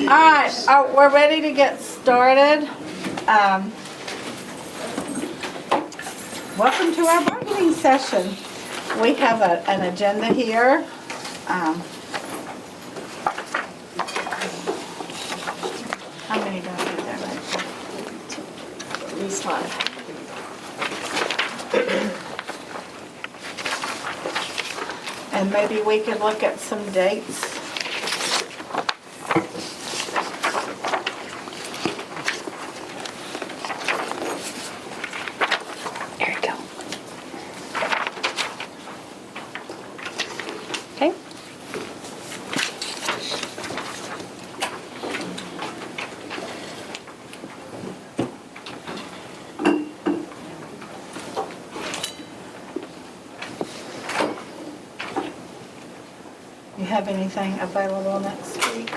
right, we're ready to get started. Welcome to our bargaining session. We have an agenda here. How many do I need there? At least 5. And maybe we could look at some dates. There you go. Okay. You have anything available next week?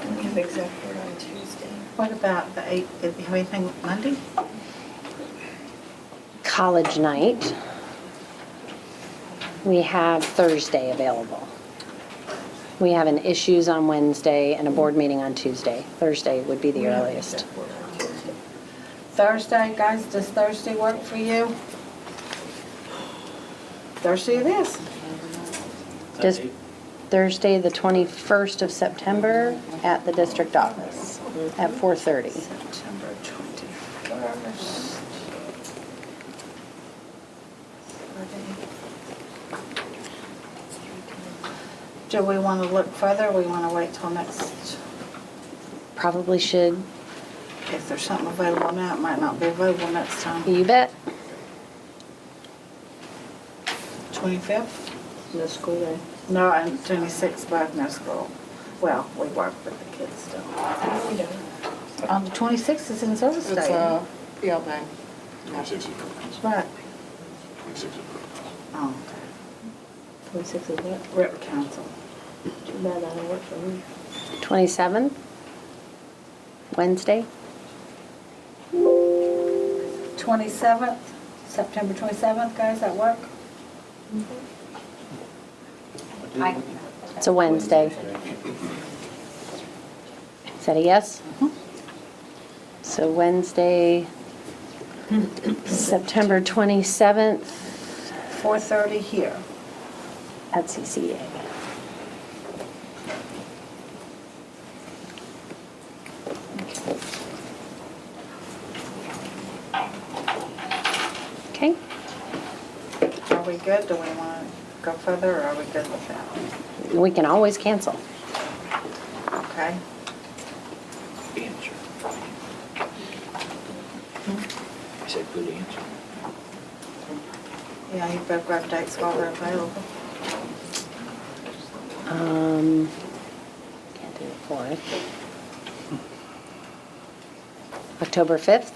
We have exec board on Tuesday. What about the 8th? Did you have anything Monday? College night. We have Thursday available. We have an issues on Wednesday and a board meeting on Tuesday. Thursday would be the earliest. Thursday, guys, does Thursday work for you? Thursday it is. Does Thursday, the 21st of September at the district office at 4:30. September 21st. Do we want to look further, or we want to wait till next? Probably should. If there's something available now, it might not be available next time. You bet. 25th? No school day. No, and 26th, both no school. Well, we work with the kids still. On the 26th is in service It's day. a field day. 26 is Right. 26 is Oh, 26 is what? Rep Council. Too bad I don't work for me. 27th, Wednesday. 27th, September 27th, guys, that work? It's a Wednesday. Is that a yes? So Wednesday, September 27th 4:30 here. at CCEA. Okay. Are we good? Do we want to go further, or are we good with that? We can always cancel. Okay. answer. I said good answer. Yeah, you better grab dates while they're available. Can't do the 4th. October 5th,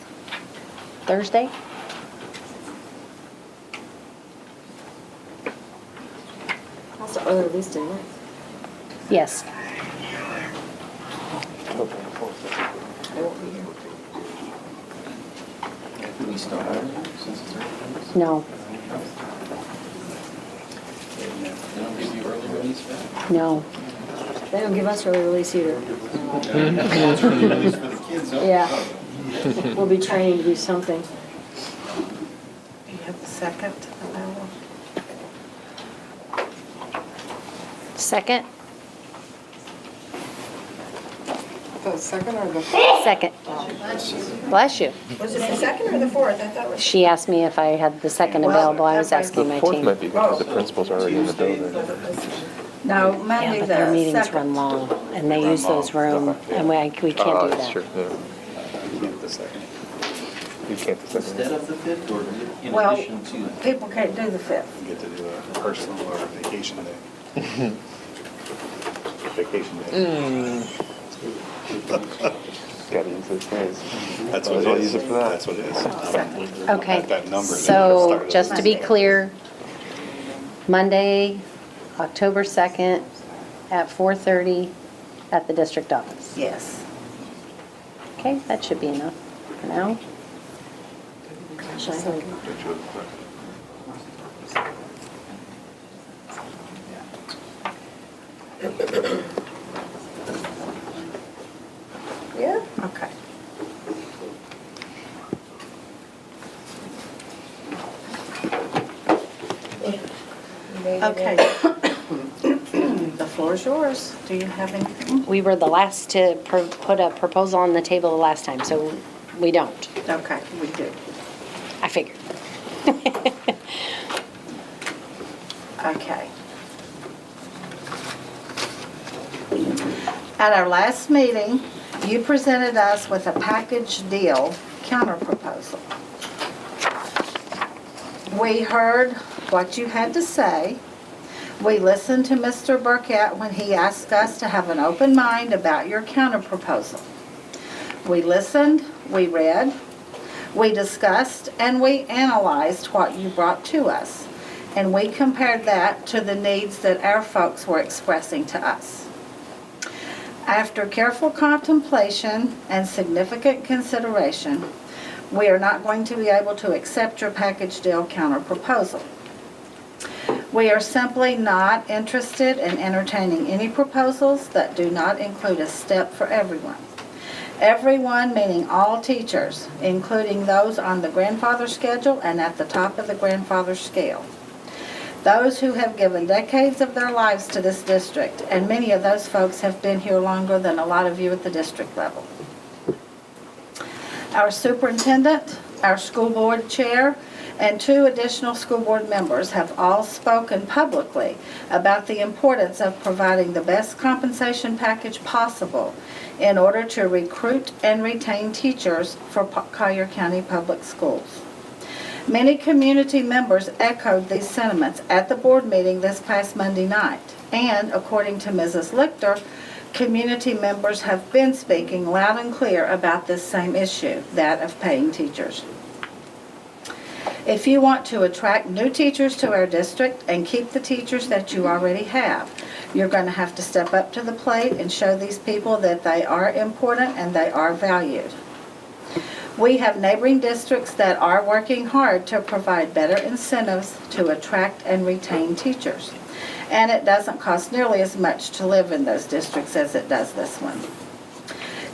Thursday. That's the early release day, right? Yes. I won't be here. Do we start early since it's early? No, They don't give you early release back? no. They don't give us early release either. It's early release for the kids, though. Yeah. We'll be training to do something. Do you have the 2nd available? Second? The second or the? Second. Bless you. Was it the 2nd or the 4th? I thought it was. She asked me if I had the second Well, available. I was that's asking my Fourth team. might be because the principal's already in the building. No, Yeah, Monday but the their meetings 2nd. run long, and they use those rooms, and we can't do That's that. true, yeah. The second. You can't the Instead second. of the 5th or in Well, addition to? people can't do the 5th. You get to do a personal or vacation day. Vacation day. Gotta use those phrase. That's Might what as well it is. use it for that. That's what it is. Okay, That number that so started just to be Monday. clear, Monday, October 2nd at 4:30 at the district office. Yes. Okay, that should be enough for now. Yeah. Okay. Okay. The floor is yours. Do you have anything? We were the last to put a proposal on the table the last time, so we don't. Okay, we do. I figured. Okay. At our last meeting, you presented us with a package deal counterproposal. We heard what you had to say. We listened to Mr. Burkett when he asked us to have an open mind about your counterproposal. We listened, we read, we discussed, and we analyzed what you brought to us. And we compared that to the needs that our folks were expressing to us. After careful contemplation and significant consideration, we are not going to be able to accept your package deal counterproposal. We are simply not interested in entertaining any proposals that do not include a step for everyone. Everyone meaning all teachers, including those on the grandfather schedule and at the top of the grandfather scale. Those who have given decades of their lives to this district, and many of those folks have been here longer than a lot of you at the district level. Our superintendent, our school board chair, and 2 additional school board members have all spoken publicly about the importance of providing the best compensation package possible in order to recruit and retain teachers for Collier County Public Schools. Many community members echoed these sentiments at the board meeting this past Monday night, and according to Mrs. Lichter, community members have been speaking loud and clear about this same issue, that of paying teachers. If you want to attract new teachers to our district and keep the teachers that you already have, you're going to have to step up to the plate and show these people that they are important and they are valued. We have neighboring districts that are working hard to provide better incentives to attract and retain teachers. And it doesn't cost nearly as much to live in those districts as it does this one.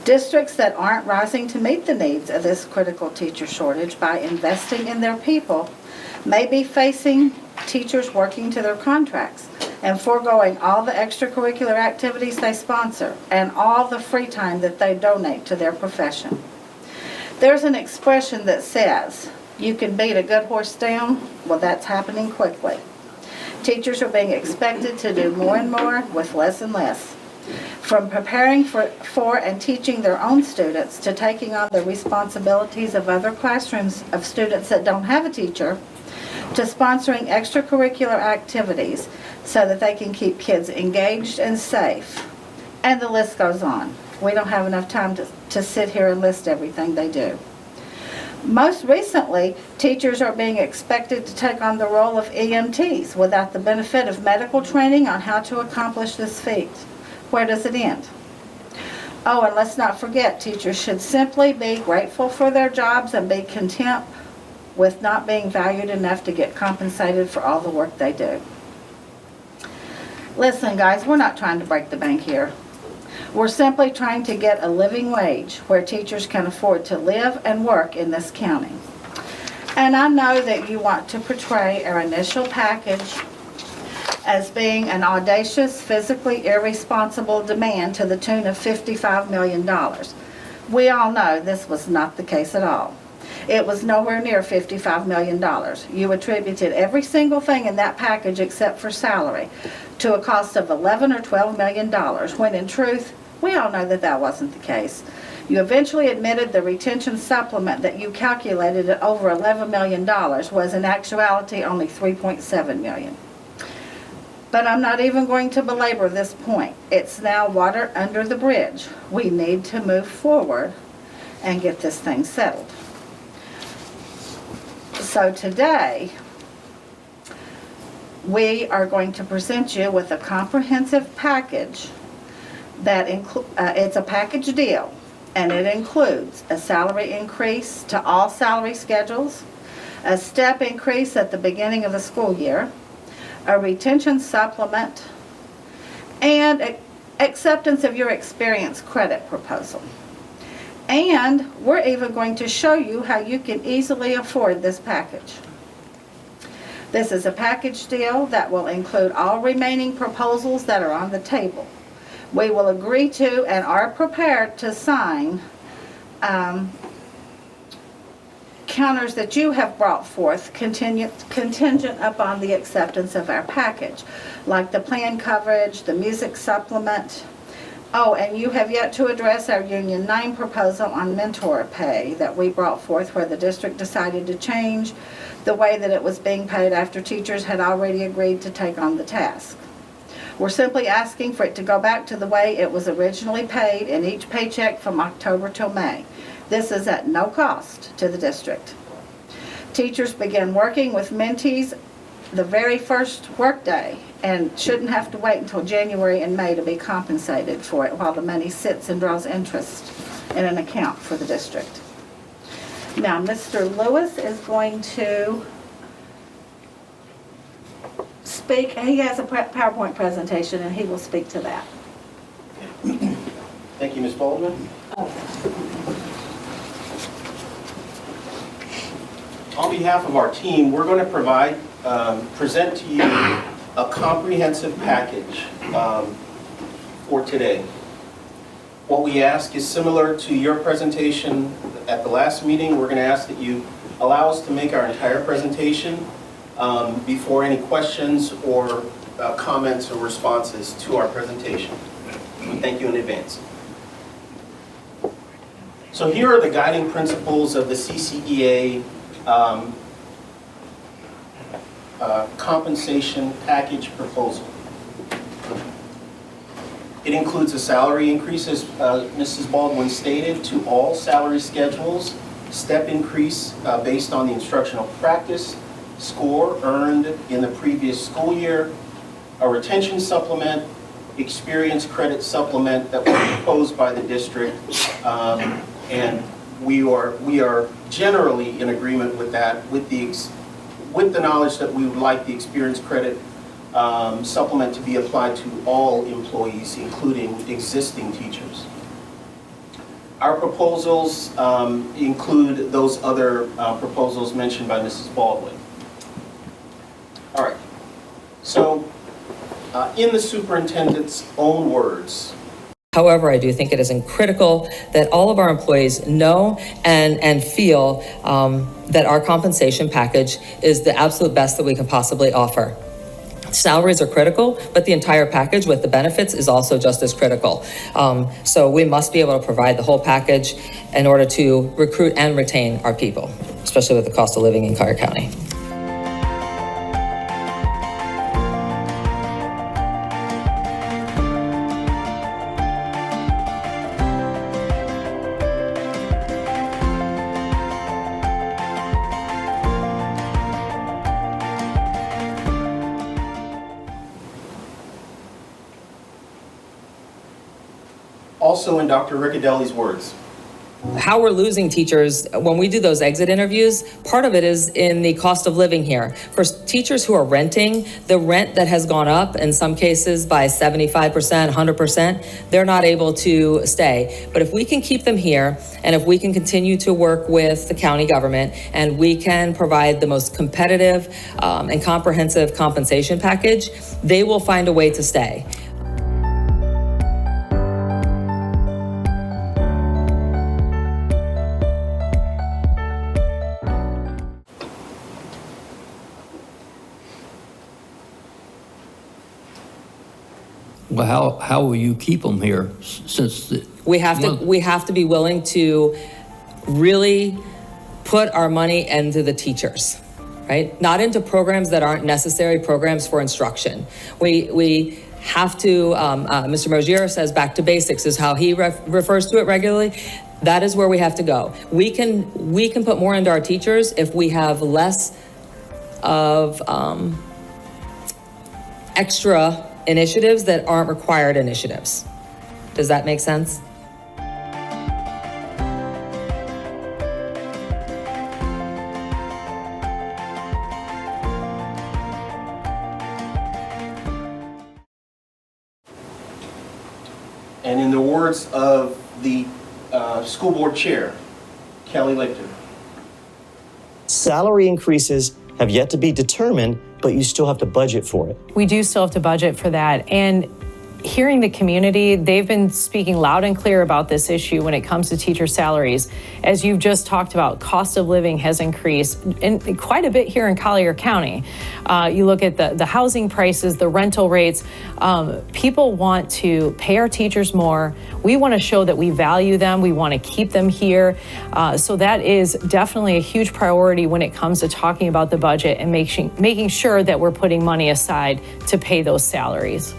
Districts that aren't rising to meet the needs of this critical teacher shortage by investing in their people may be facing teachers working to their contracts and foregoing all the extracurricular activities they sponsor and all the free time that they donate to their profession. There's an expression that says, you can beat a good horse down. Well, that's happening quickly. Teachers are being expected to do more and more with less and less. From preparing for and teaching their own students to taking on the responsibilities of other classrooms of students that don't have a teacher, to sponsoring extracurricular activities so that they can keep kids engaged and safe. And the list goes on. We don't have enough time to sit here and list everything they do. Most recently, teachers are being expected to take on the role of EMTs without the benefit of medical training on how to accomplish this feat. Where does it end? Oh, and let's not forget, teachers should simply be grateful for their jobs and be content with not being valued enough to get compensated for all the work they do. Listen, guys, we're not trying to break the bank here. We're simply trying to get a living wage where teachers can afford to live and work in this county. And I know that you want to portray our initial package as being an audacious, physically irresponsible demand to the tune of $55 million. We all know this was not the case at all. It was nowhere near $55 million. You attributed every single thing in that package except for salary to a cost of $11 or $12 million, when in truth, we all know that that wasn't the case. You eventually admitted the retention supplement that you calculated at over $11 million was in actuality only $3.7 million. But I'm not even going to belabor this point. It's now water under the bridge. We need to move forward and get this thing settled. So today, we are going to present you with a comprehensive package that it's a package deal, and it includes a salary increase to all salary schedules, a step increase at the beginning of the school year, a retention supplement, and acceptance of your experience credit proposal. And we're even going to show you how you can easily afford this package. This is a package deal that will include all remaining proposals that are on the table. We will agree to and are prepared to sign counters that you have brought forth contingent upon the acceptance of our package, like the plan coverage, the music supplement. Oh, and you have yet to address our Union 9 proposal on mentor pay that we brought forth, where the district decided to change the way that it was being paid after teachers had already agreed to take on the task. We're simply asking for it to go back to the way it was originally paid in each paycheck from October till May. This is at no cost to the district. Teachers begin working with mentees the very first workday and shouldn't have to wait until January and May to be compensated for it while the money sits and draws interest in an account for the district. Now, Mr. Lewis is going to speak. He has a PowerPoint presentation and he will speak to that. Thank you, Ms. Baldwin. On behalf of our team, we're going to present to you a comprehensive package for today. What we ask is similar to your presentation at the last meeting. We're going to ask that you allow us to make our entire presentation before any questions or comments or responses to our presentation. We thank you in advance. So here are the guiding principles of the CCEA compensation package proposal. It includes a salary increase, as Mrs. Baldwin stated, to all salary schedules, step increase based on the instructional practice score earned in the previous school year, a retention supplement, experience credit supplement that was proposed by the district, and we are generally in agreement with that, with the knowledge that we would like the experience credit supplement to be applied to all employees, including existing teachers. Our proposals include those other proposals mentioned by Mrs. Baldwin. All right, so in the superintendent's own words. However, I do think it is critical that all of our employees know and feel that our compensation package is the absolute best that we can possibly offer. Salaries are critical, but the entire package with the benefits is also just as critical. So we must be able to provide the whole package in order to recruit and retain our people, especially with the cost of living in Collier County. Also in Dr. Riccadelli's words. How we're losing teachers when we do those exit interviews, part of it is in the cost of living here. For teachers who are renting, the rent that has gone up in some cases by 75%, 100%, they're not able to stay. But if we can keep them here, and if we can continue to work with the county government, and we can provide the most competitive and comprehensive compensation package, they will find a way to stay. Well, how will you keep them here since We have to be willing to really put our money into the teachers, right? Not into programs that aren't necessary programs for instruction. We have to, Mr. Mosier says back to basics is how he refers to it regularly. That is where we have to go. We can put more into our teachers if we have less of extra initiatives that aren't required initiatives. Does that make sense? And in the words of the school board chair, Kelly Lichter. Salary increases have yet to be determined, but you still have to budget for it. We do still have to budget for that. And hearing the community, they've been speaking loud and clear about this issue when it comes to teacher salaries. As you've just talked about, cost of living has increased and quite a bit here in Collier County. You look at the housing prices, the rental rates. People want to pay our teachers more. We want to show that we value them. We want to keep them here. So that is definitely a huge priority when it comes to talking about the budget and making sure that we're putting money aside to pay those salaries.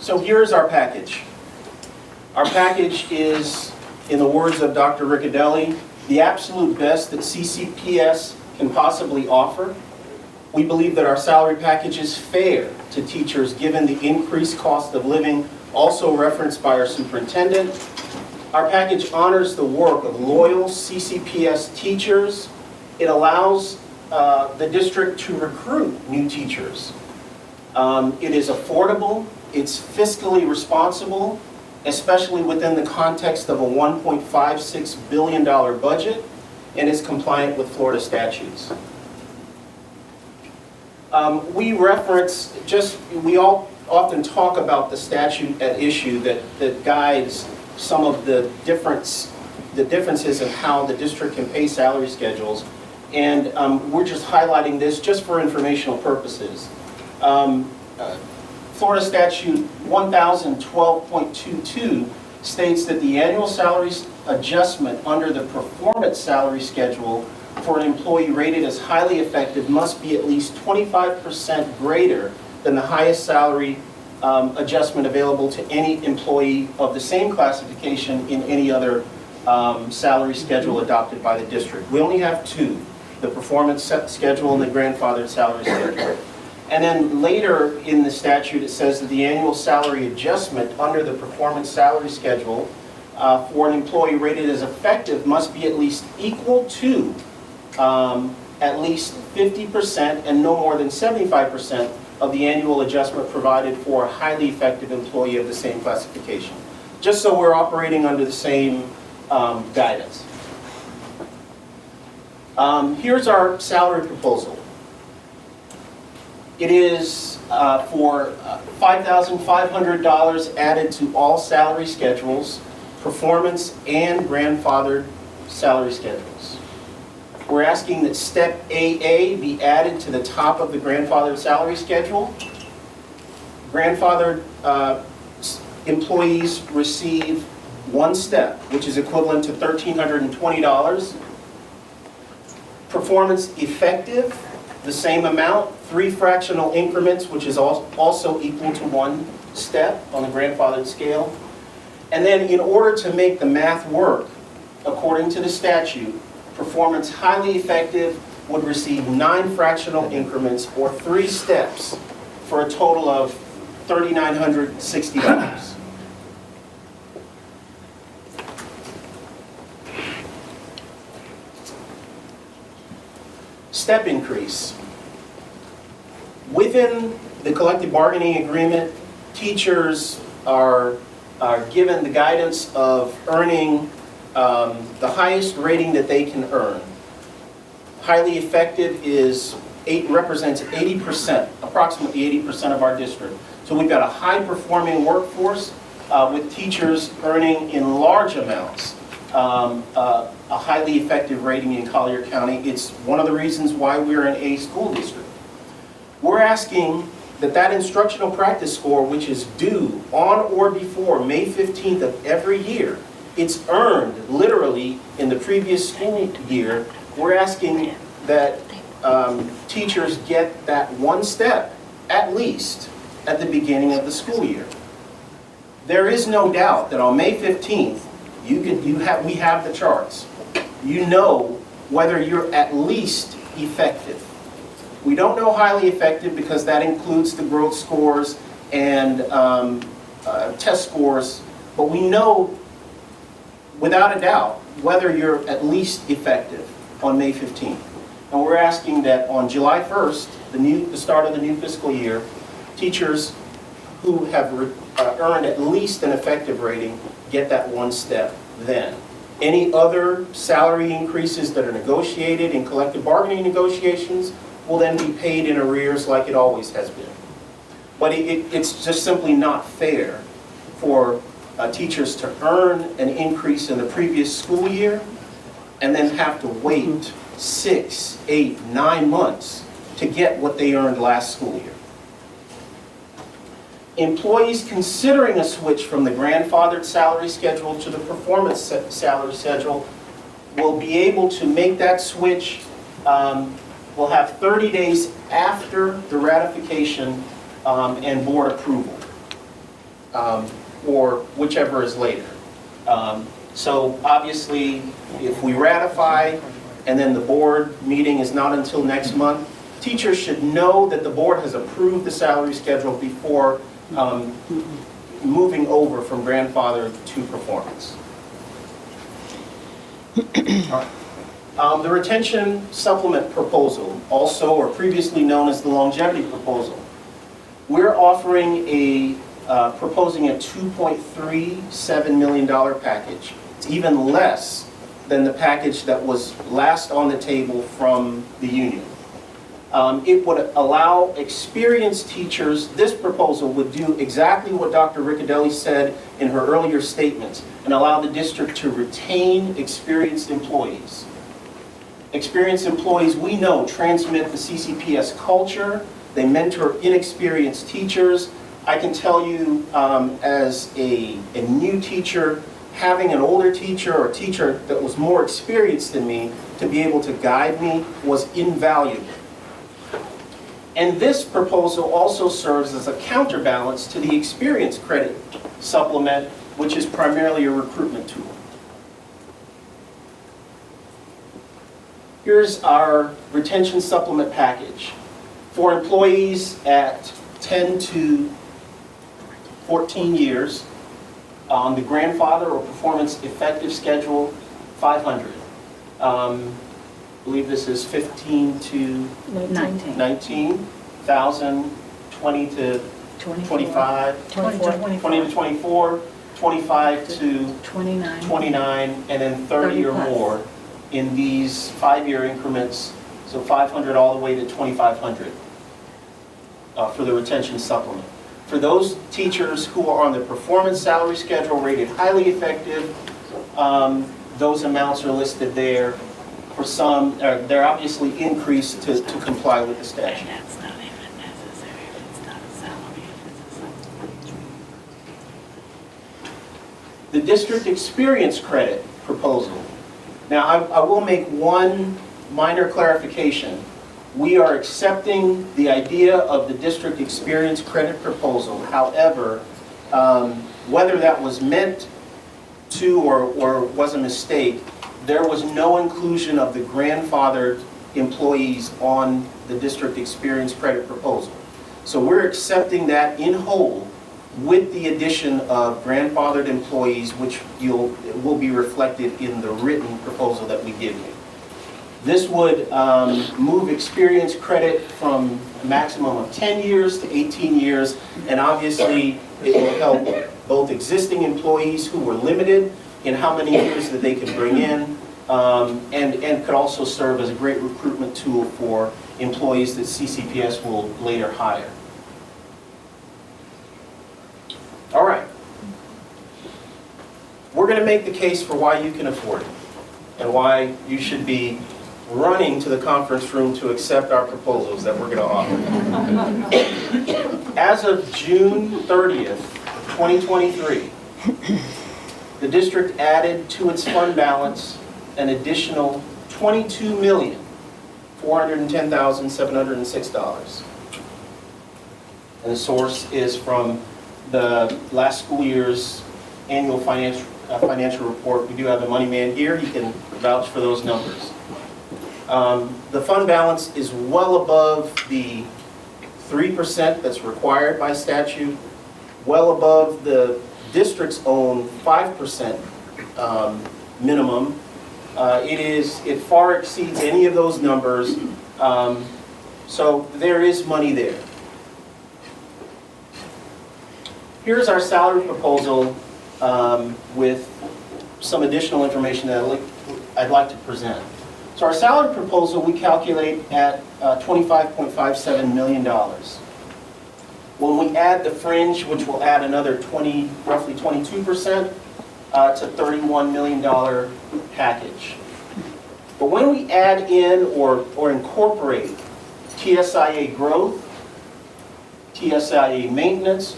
So here's our package. Our package is, in the words of Dr. Riccadelli, the absolute best that CCPS can possibly offer. We believe that our salary package is fair to teachers given the increased cost of living, also referenced by our superintendent. Our package honors the work of loyal CCPS teachers. It allows the district to recruit new teachers. It is affordable. It's fiscally responsible, especially within the context of a $1.56 billion budget, and is compliant with Florida statutes. We all often talk about the statute at issue that guides some of the differences in how the district can pay salary schedules, and we're just highlighting this just for informational purposes. Florida Statute 1012.22 states that the annual salary adjustment under the performance salary schedule for an employee rated as highly effective must be at least 25% greater than the highest salary adjustment available to any employee of the same classification in any other salary schedule adopted by the district. We only have two, the performance schedule and the grandfathered salary schedule. And then later in the statute, it says that the annual salary adjustment under the performance salary schedule for an employee rated as effective must be at least equal to at least 50% and no more than 75% of the annual adjustment provided for a highly effective employee of the same classification. Just so we're operating under the same guidance. Here's our salary proposal. It is for $5,500 added to all salary schedules, performance and grandfathered salary schedules. We're asking that step AA be added to the top of the grandfathered salary schedule. Grandfathered employees receive one step, which is equivalent to $1,320. Performance effective, the same amount, 3 fractional increments, which is also equal to 1 step on the grandfathered scale. And then in order to make the math work, according to the statute, performance highly effective would receive 9 fractional increments or 3 steps for a total of $3,960. Step increase. Within the collective bargaining agreement, teachers are given the guidance of earning the highest rating that they can earn. Highly effective represents 80%, approximately 80% of our district. So we've got a high-performing workforce with teachers earning in large amounts a highly effective rating in Collier County. It's one of the reasons why we're an A school district. We're asking that instructional practice score, which is due on or before May 15th of every year, it's earned literally in the previous school year. We're asking that teachers get that 1 step, at least, at the beginning of the school year. There is no doubt that on May 15th, we have the charts. You know whether you're at least effective. We don't know highly effective because that includes the growth scores and test scores, but we know without a doubt whether you're at least effective on May 15th. And we're asking that on July 1st, the start of the new fiscal year, teachers who have earned at least an effective rating get that one step then. Any other salary increases that are negotiated in collective bargaining negotiations will then be paid in arrears like it always has been. But it's just simply not fair for teachers to earn an increase in the previous school year and then have to wait 6, 8, 9 months to get what they earned last school year. Employees considering a switch from the grandfathered salary schedule to the performance salary schedule will be able to make that switch, will have 30 days after the ratification and board approval, or whichever is later. So obviously, if we ratify and then the board meeting is not until next month, teachers should know that the board has approved the salary schedule before moving over from grandfather to performance. The retention supplement proposal, also or previously known as the longevity proposal. We're offering proposing a $2.37 million package. It's even less than the package that was last on the table from the union. It would allow experienced teachers, this proposal would do exactly what Dr. Riccadelli said in her earlier statements, and allow the district to retain experienced employees. Experienced employees, we know, transmit the CCPS culture. They mentor inexperienced teachers. I can tell you, as a new teacher, having an older teacher or teacher that was more experienced than me to be able to guide me was invaluable. And this proposal also serves as a counterbalance to the experience credit supplement, which is primarily a recruitment tool. Here's our retention supplement package. For employees at 10 to 14 years, on the grandfather or performance effective schedule, 500. I believe this is 15 to 19,000, 20 to 25, 20 to 24, 25 to 29, and then 30 or more in these 5-year increments, so 500 all the way to 2,500 for the retention supplement. For those teachers who are on the performance salary schedule rated highly effective, those amounts are listed there. For some, they're obviously increased to comply with the statute. The district experience credit proposal. Now, I will make one minor clarification. We are accepting the idea of the district experience credit proposal. However, whether that was meant to or was a mistake, there was no inclusion of the grandfathered employees on the district experience credit proposal. So we're accepting that in whole with the addition of grandfathered employees, which will be reflected in the written proposal that we give you. This would move experience credit from a maximum of 10 years to 18 years, and obviously it will help both existing employees who were limited in how many years that they could bring in, and could also serve as a great recruitment tool for employees that CCPS will later hire. All right. We're going to make the case for why you can afford it and why you should be running to the conference room to accept our proposals that we're going to offer. As of June 30th, 2023, the district added to its fund balance an additional $22,410,706. And the source is from the last school year's annual financial report. We do have a money man here. He can vouch for those numbers. The fund balance is well above the 3% that's required by statute, well above the district's own 5% minimum, It far exceeds any of those numbers. So there is money there. Here's our salary proposal with some additional information that I'd like to present. So our salary proposal we calculate at $25.57 million. When we add the fringe, which will add another roughly 22%, to $31 million package. But when we add in or incorporate TSIA growth, TSIA maintenance,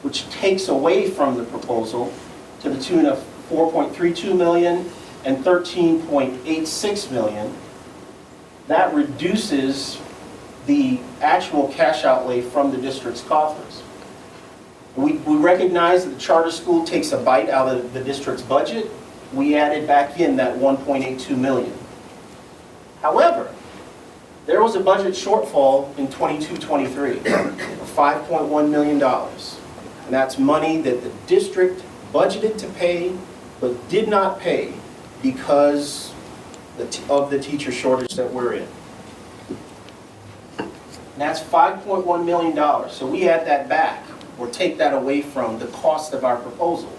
which takes away from the proposal to the tune of $4.32 million and $13.86 million, that reduces the actual cash outlay from the district's coffers. We recognize that the charter school takes a bite out of the district's budget. We added back in that $1.82 million. However, there was a budget shortfall in 22-23 of $5.1 million. And that's money that the district budgeted to pay but did not pay because of the teacher shortage that we're in. And that's $5.1 million. So we add that back or take that away from the cost of our proposal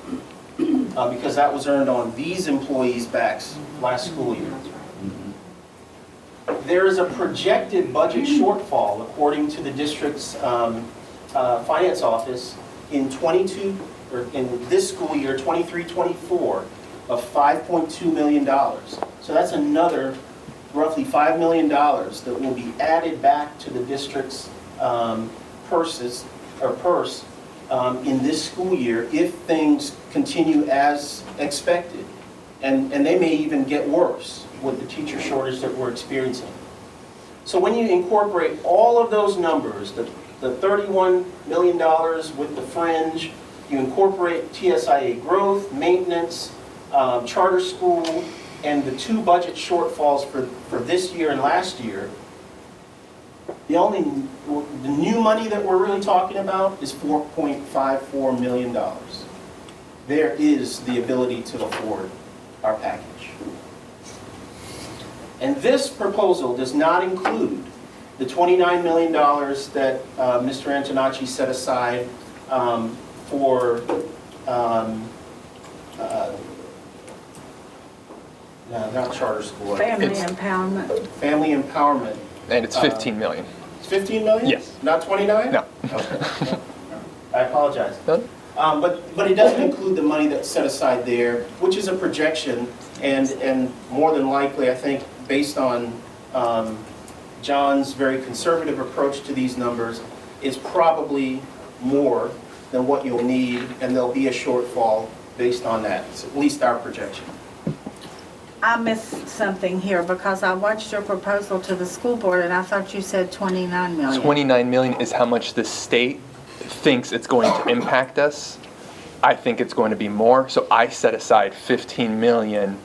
because that was earned on these employees' backs last school year. There is a projected budget shortfall according to the district's finance office in this school year, 23-24, of $5.2 million. So that's another roughly $5 million that will be added back to the district's purse in this school year if things continue as expected. And they may even get worse with the teacher shortage that we're experiencing. So when you incorporate all of those numbers, the $31 million with the fringe, you incorporate TSIA growth, maintenance, charter school, and the two budget shortfalls for this year and last year, the new money that we're really talking about is $4.54 million. There is the ability to afford our package. And this proposal does not include the $29 million that Mr. Antonacci set aside for no, not charter school. Family empowerment. Family empowerment. And it's 15 million. It's 15 million? Yes. Not 29? No. Okay. I apologize. None? But it doesn't include the money that's set aside there, which is a projection, and more than likely, I think, based on John's very conservative approach to these numbers, is probably more than what you'll need, and there'll be a shortfall based on that. It's at least our projection. I missed something here because I watched your proposal to the school board and I thought you said 29 million. 29 million is how much the state thinks it's going to impact us. I think it's going to be more, so I set aside 15 million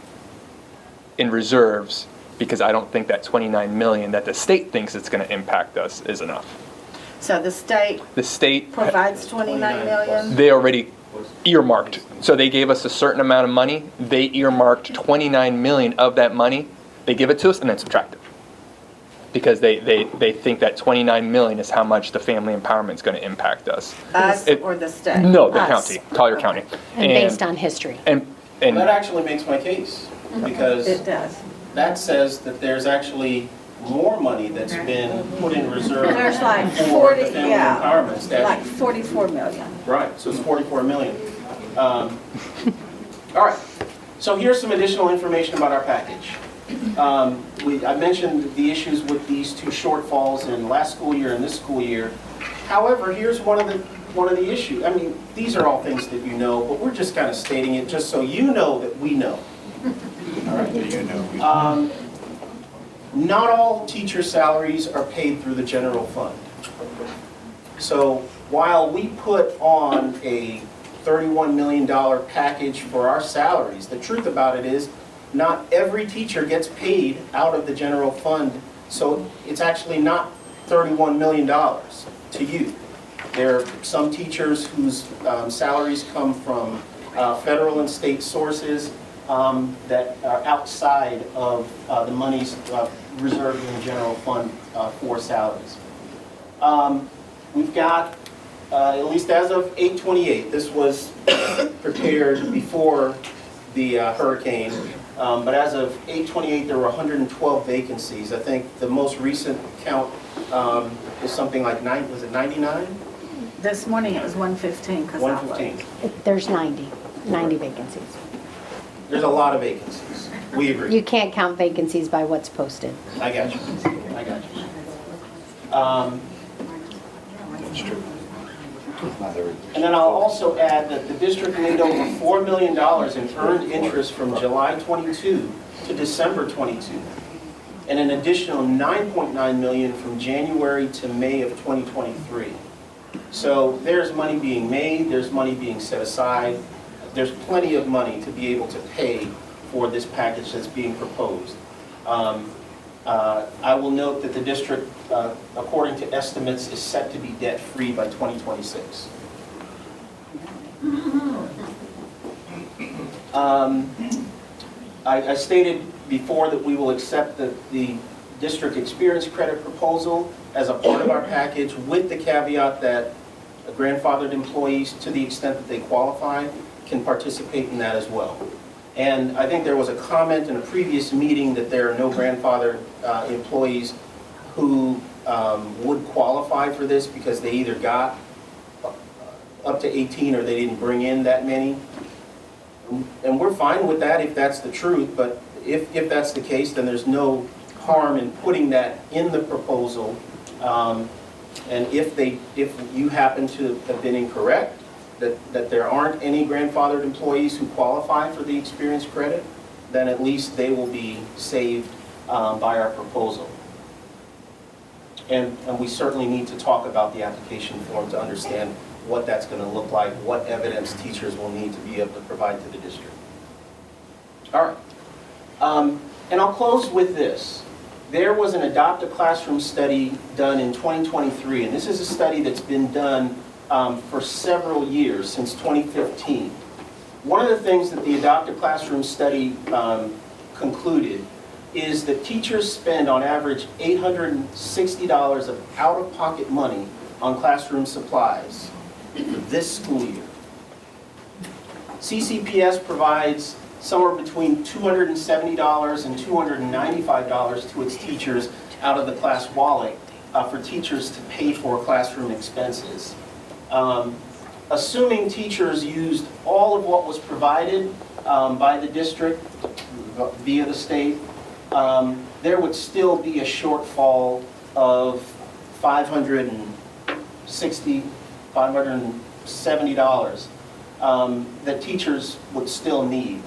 in reserves because I don't think that 29 million that the state thinks it's going to impact us is enough. So the state provides 29 million? They already earmarked. So they gave us a certain amount of money. They earmarked 29 million of that money. They give it to us and then subtract it. Because they think that 29 million is how much the family empowerment is going to impact us. Us or the state? No, the Us. county, Collier County. And based on history. And That actually makes my case, because It does. that says that there's actually more money that's been put in reserve There's like for 40, the family yeah, empowerment statute. like 44 million. Right, so it's 44 million. All right, so here's some additional information about our package. I mentioned the issues with these two shortfalls in last school year and this school year. However, here's one of the issues. I mean, these are all things that you know, but we're just kind of stating it just so you know that we know. All right. You know. Not all teacher salaries are paid through the general fund. So while we put on a $31 million package for our salaries, the truth about it is not every teacher gets paid out of the general fund. So it's actually not $31 million to you. There are some teachers whose salaries come from federal and state sources, that are outside of the monies reserved in the general fund for salaries. We've got, at least as of 8/28, this was prepared before the hurricane, but as of 8/28, there were 112 vacancies. I think the most recent count is something like 99? This morning it was 115 because I looked. 115. There's 90 vacancies. There's a lot of vacancies. We agree. You can't count vacancies by what's posted. I got you. I got you. And then I'll also add that the district made over $4 million in earned interest from July 22 to December 22, and an additional $9.9 million from January to May of 2023. So there's money being made, there's money being set aside, there's plenty of money to be able to pay for this package that's being proposed. I will note that the district, according to estimates, is set to be debt-free by 2026. I stated before that we will accept the district experience credit proposal as a part of our package, with the caveat that grandfathered employees, to the extent that they qualify, can participate in that as well. And I think there was a comment in a previous meeting that there are no grandfathered employees who would qualify for this because they either got up to 18 or they didn't bring in that many. And we're fine with that if that's the truth, but if that's the case, then there's no harm in putting that in the proposal. And if you happen to have been incorrect, that there aren't any grandfathered employees who qualify for the experience credit, then at least they will be saved by our proposal. And we certainly need to talk about the application form to understand what that's going to look like, what evidence teachers will need to be able to provide to the district. All right. And I'll close with this. There was an Adopt a Classroom study done in 2023, and this is a study that's been done for several years, since 2015. One of the things that the Adopt a Classroom study concluded is that teachers spend on average $860 of out-of-pocket money on classroom supplies for this school year. CCPS provides somewhere between $270 and $295 to its teachers out of the class wallet for teachers to pay for classroom expenses. Assuming teachers used all of what was provided by the district via the state, there would still be a shortfall of $570 that teachers would still need.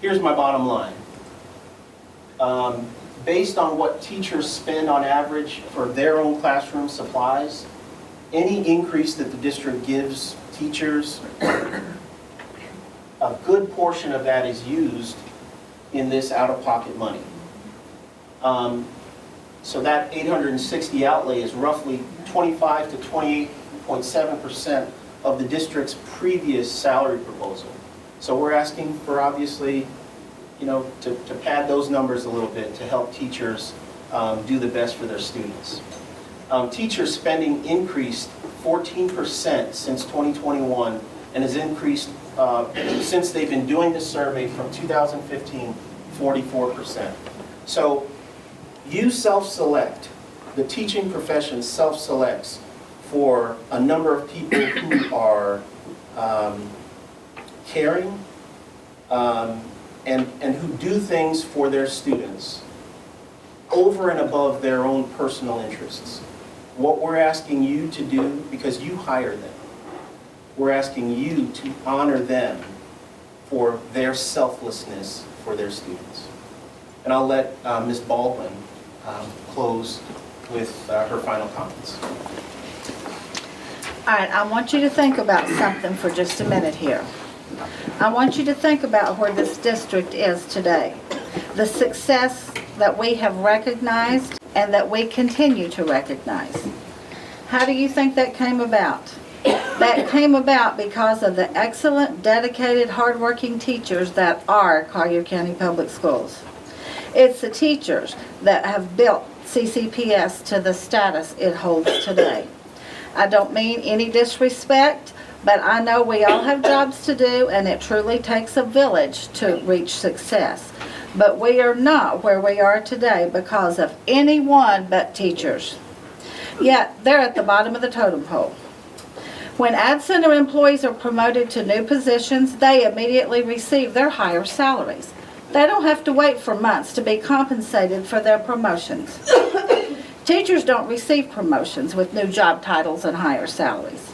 Here's my bottom line. Based on what teachers spend on average for their own classroom supplies, any increase that the district gives teachers, a good portion of that is used in this out-of-pocket money. So that 860 outlay is roughly 25 to 28.7% of the district's previous salary proposal. So we're asking for, obviously, to pad those numbers a little bit to help teachers do the best for their students. Teacher spending increased 14% since 2021 and has increased since they've been doing this survey from 2015, 44%. So you self-select, the teaching profession self-selects for a number of people who are caring and who do things for their students over and above their own personal interests. What we're asking you to do, because you hire them, we're asking you to honor them for their selflessness for their students. And I'll let Ms. Baldwin close with her final comments. All right, I want you to think about something for just a minute here. I want you to think about where this district is today, the success that we have recognized and that we continue to recognize. How do you think that came about? that came about because of the excellent, dedicated, hardworking teachers that are Collier County Public Schools. It's the teachers that have built CCPS to the status it holds today. I don't mean any disrespect, but I know we all have jobs to do, and it truly takes a village to reach success. But we are not where we are today because of anyone but teachers. Yet, they're at the bottom of the totem pole. When Ad Center employees are promoted to new positions, they immediately receive their higher salaries. They don't have to wait for months to be compensated for their promotions. Teachers don't receive promotions with new job titles and higher salaries.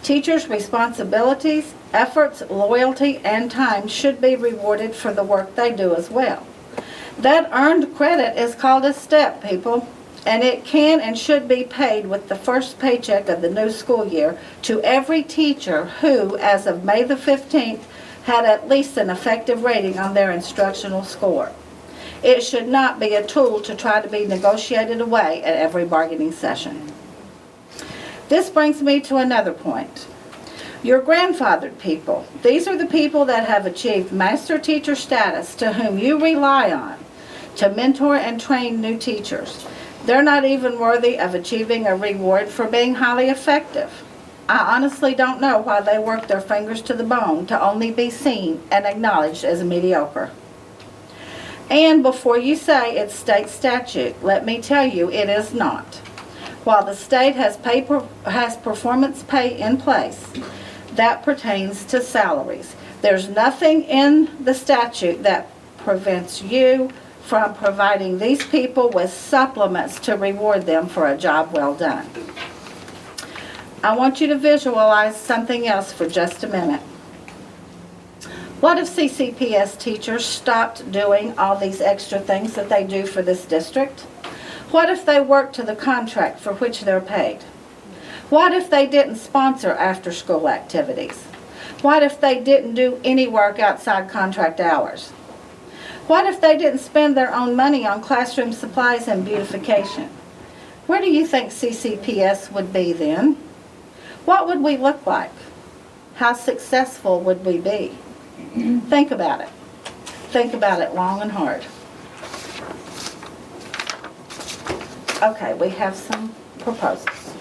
Teachers' responsibilities, efforts, loyalty, and time should be rewarded for the work they do as well. That earned credit is called a step, people, and it can and should be paid with the first paycheck of the new school year to every teacher who, as of May the 15th, had at least an effective rating on their instructional score. It should not be a tool to try to be negotiated away at every bargaining session. This brings me to another point. Your grandfathered people. These are the people that have achieved master teacher status to whom you rely on to mentor and train new teachers. They're not even worthy of achieving a reward for being highly effective. I honestly don't know why they work their fingers to the bone to only be seen and acknowledged as mediocre. And before you say it's state statute, let me tell you it is not. While the state has performance pay in place, that pertains to salaries. There's nothing in the statute that prevents you from providing these people with supplements to reward them for a job well done. I want you to visualize something else for just a minute. What if CCPS teachers stopped doing all these extra things that they do for this district? What if they worked to the contract for which they're paid? What if they didn't sponsor after-school activities? What if they didn't do any work outside contract hours? What if they didn't spend their own money on classroom supplies and beautification? Where do you think CCPS would be then? What would we look like? How successful would we be? Think about it. Think about it long and hard. Okay, we have some proposals.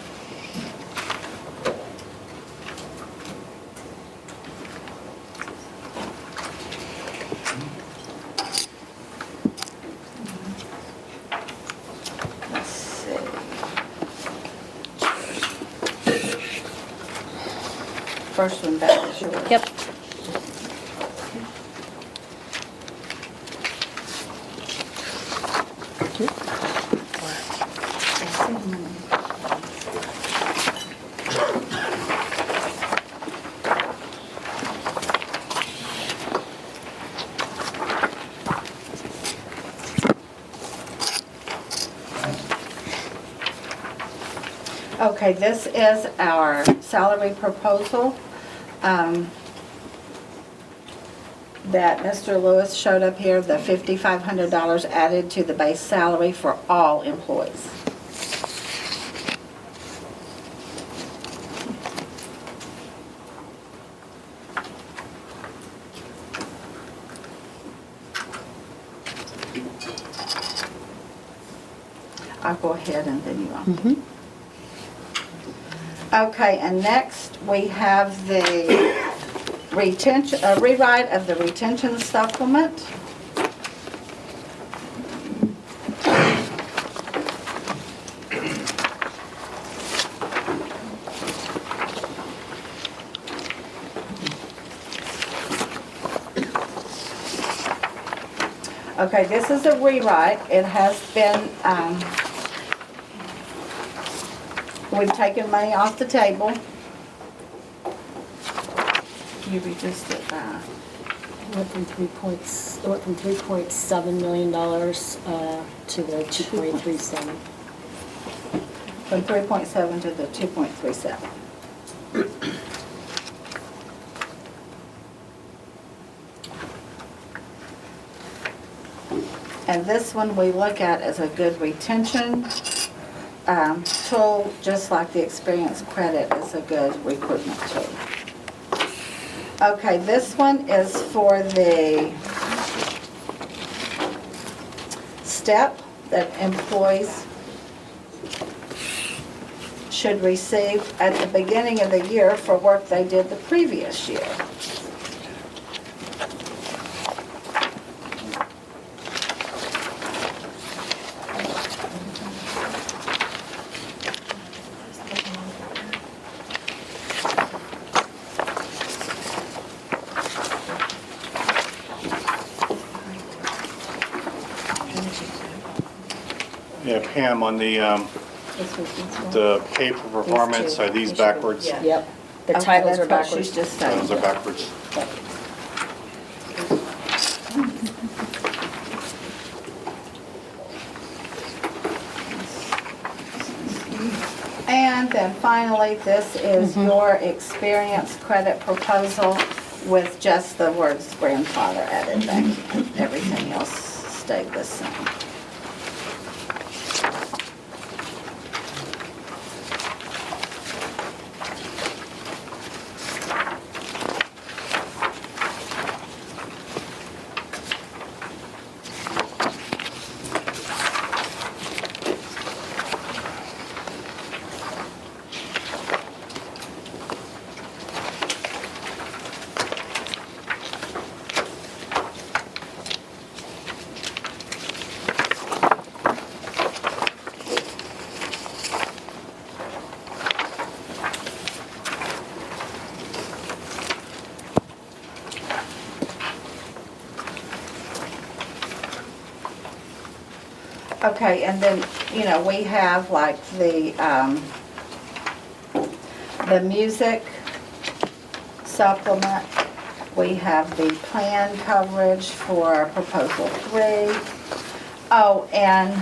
Let's see. First one back is yours. Yep. Okay, this is our salary proposal that Mr. Lewis showed up here, the $5,500 added to the base salary for all employees. I'll go ahead and then you will. Okay, and next we have the retention, rewrite of the retention supplement. Okay, this is a rewrite. It has been, we've taken money off the table. You reduced it by, Went from $3.7 million to the 2.37. from 3.7 to the 2.37. And this one we look at as a good retention tool, just like the experience credit is a good recruitment tool. Okay, this one is for the STEP that employees should receive at the beginning of the year for work they did the previous year. Yeah, Pam, on the pay for performance, are these backwards? Yep. The Okay, titles are that's what she's backwards. just saying. Those are backwards. And then finally, this is your experience credit proposal with just the words grandfather added back in. Everything else stayed the same. Okay, and then, you know, we have like the music supplement. We have the plan coverage for proposal 3. Oh, and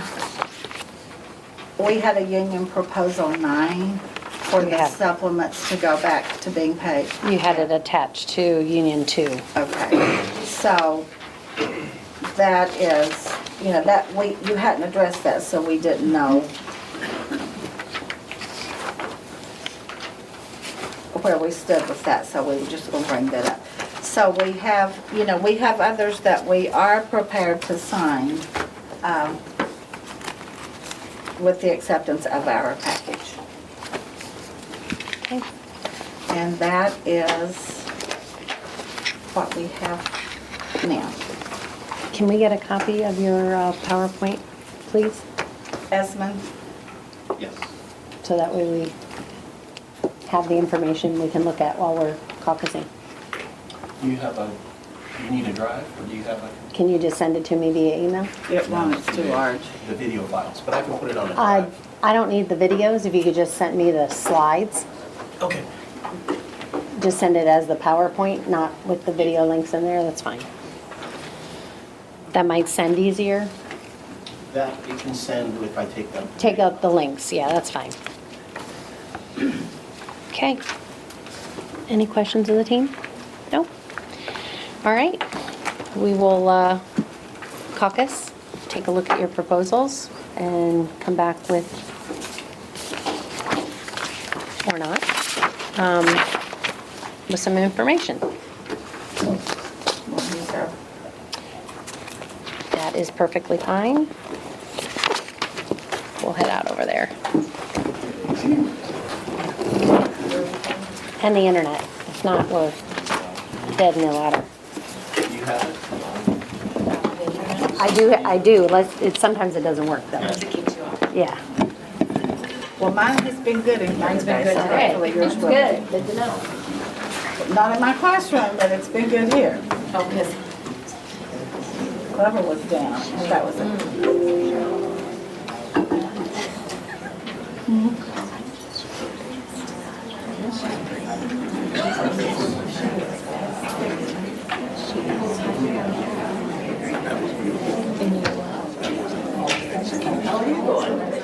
we had a union proposal 9 for the Yeah. supplements to go back to being paid. You had it attached to Union 2. Okay, so that is, you know, that you hadn't addressed that, so we didn't know where we stood with that, so we were just gonna bring that up. So we have, you know, we have others that we are prepared to sign with the acceptance of our package. Okay. And that is what we have now. Can we get a copy of your PowerPoint, please? Esmond? Yes. So that way we have the information we can look at while we're caucusing. You need a drive, or do you have Can you just send it to me via email? It won't, it's too large. the video files? But I can put it on a drive. I don't need the videos, if you could just send me the slides. Okay. Just send it as the PowerPoint, not with the video links in there, that's fine. That might send easier. That it can send if I take them. Take out the links, yeah, that's fine. Okay. Any questions of the team? No? All right. We will caucus, take a look at your proposals, and come back with, or not, with some information. That is perfectly fine. We'll head out over there. And the internet. If not, we're dead in the water. You have it? I do. Sometimes it doesn't work though. Yeah. Well, mine has been good in here today, so hopefully yours will. Good to know. Not in my classroom, but it's been good here. Oh, yes. Clever was down, that was it. How are you going?